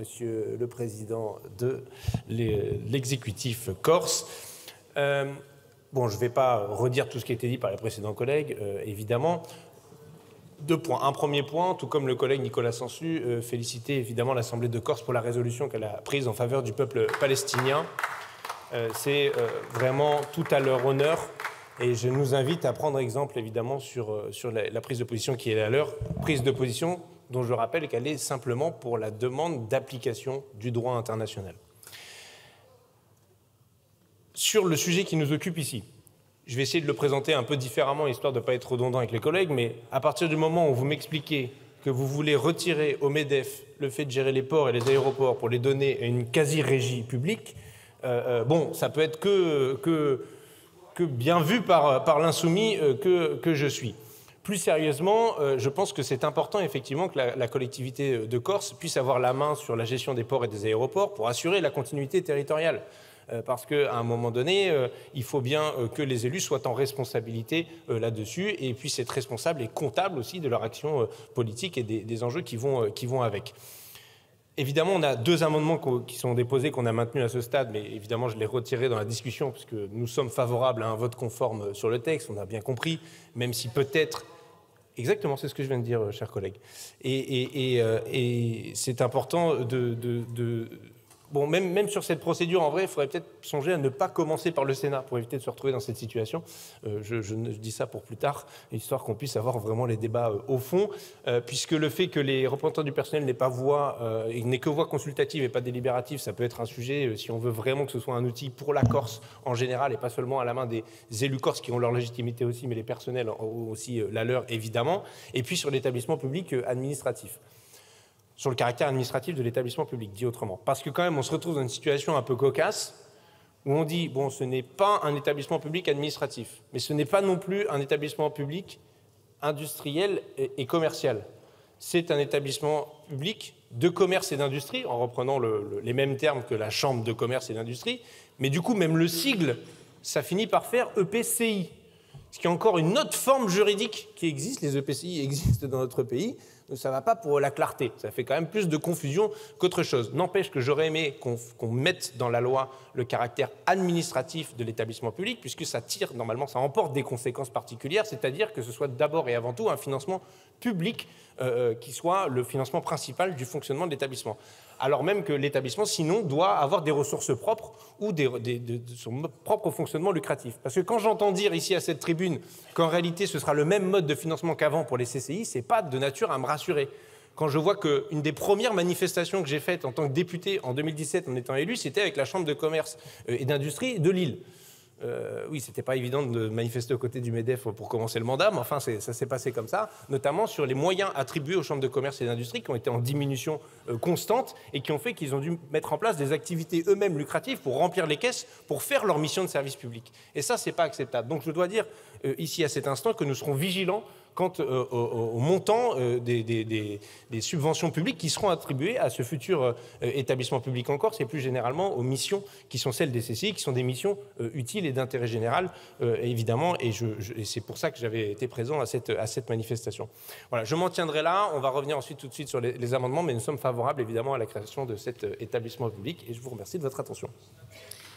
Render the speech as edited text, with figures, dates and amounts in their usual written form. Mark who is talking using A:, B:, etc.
A: Monsieur le Président de l'exécutif corse. Bon, je ne vais pas redire tout ce qui a été dit par les précédents collègues, évidemment. Deux points. Un premier point, tout comme le collègue Nicolas Sansu, féliciter évidemment l'Assemblée de Corse pour la résolution qu'elle a prise en faveur du peuple palestinien. C'est vraiment tout à leur honneur. Et je nous invite à prendre exemple, évidemment, sur la prise de position qui est la leur, prise de position dont je rappelle qu'elle est simplement pour la demande d'application du droit international. Sur le sujet qui nous occupe ici, je vais essayer de le présenter un peu différemment, histoire de ne pas être redondant avec les collègues, mais à partir du moment où vous m'expliquez que vous voulez retirer au MEDEF le fait de gérer les ports et les aéroports pour les donner à une quasi-régie publique, bon, ça peut être que bien vu par l'insoumis que je suis. Plus sérieusement, je pense que c'est important effectivement que la collectivité de Corse puisse avoir la main sur la gestion des ports et des aéroports pour assurer la continuité territoriale. Parce qu'à un moment donné, il faut bien que les élus soient en responsabilité là-dessus et puissent être responsables et comptables aussi de leur action politique et des enjeux qui vont avec. Évidemment, on a deux amendements qui sont déposés, qu'on a maintenus à ce stade, mais évidemment, je les retirerai dans la discussion, puisque nous sommes favorables à un vote conforme sur le texte, on a bien compris, même si peut-être... Exactement, c'est ce que je viens de dire, chers collègues. Et c'est important Bon, même sur cette procédure, en vrai, il faudrait peut-être songer à ne pas commencer par le Sénat pour éviter de se retrouver dans cette situation. Je dis ça pour plus tard, histoire qu'on puisse avoir vraiment les débats au fond, puisque le fait que les représentants du personnel n'aient que voix consultative et pas délibérative, ça peut être un sujet, si on veut vraiment que ce soit un outil pour la Corse en général, et pas seulement à la main des élus corses qui ont leur légitimité aussi, mais les personnels ont aussi la leur, évidemment. Et puis sur l'établissement public administratif. Sur le caractère administratif de l'établissement public, dit autrement. Parce que quand même, on se retrouve dans une situation un peu cocasse, où on dit, bon, ce n'est pas un établissement public administratif, mais ce n'est pas non plus un établissement public industriel et commercial. C'est un établissement public de commerce et d'industrie, en reprenant les mêmes termes que la Chambre de commerce et d'industrie, mais du coup, même le sigle, ça finit par faire EPCI, ce qui est encore une autre forme juridique qui existe. Les EPCI existent dans notre pays. Ça ne va pas pour la clarté. Ça fait quand même plus de confusion qu'autre chose. N'empêche que j'aurais aimé qu'on mette dans la loi le caractère administratif de l'établissement public, puisque ça tire, normalement, ça emporte des conséquences particulières, c'est-à-dire que ce soit d'abord et avant tout un financement public qui soit le financement principal du fonctionnement de l'établissement. Alors même que l'établissement, sinon, doit avoir des ressources propres ou de son propre fonctionnement lucratif. Parce que quand j'entends dire ici à cette tribune qu'en réalité ce sera le même mode de financement qu'avant pour les CCI, ce n'est pas de nature à me rassurer. Quand je vois qu'une des premières manifestations que j'ai faites en tant que député en 2017 en étant élu, c'était avec la Chambre de commerce et d'industrie de Lille. Oui, c'était pas évident de manifester aux côtés du MEDEF pour commencer le mandat, mais enfin, ça s'est passé comme ça, notamment sur les moyens attribués aux chambres de commerce et d'industrie qui ont été en diminution constante et qui ont fait qu'ils ont dû mettre en place des activités eux-mêmes lucratives pour remplir les caisses, pour faire leur mission de service public. Et ça, c'est pas acceptable. Donc, je dois dire ici à cet instant que nous serons vigilants quant au montant des subventions publiques qui seront attribuées à ce futur établissement public en Corse et plus généralement aux missions qui sont celles des CCI, qui sont des missions utiles et d'intérêt général, évidemment, et c'est pour ça que j'avais été présent à cette manifestation. Voilà, je m'en tiendrai là, on va revenir ensuite tout de suite sur les amendements, mais nous sommes favorables évidemment à la création de cet établissement public et je vous remercie de votre attention.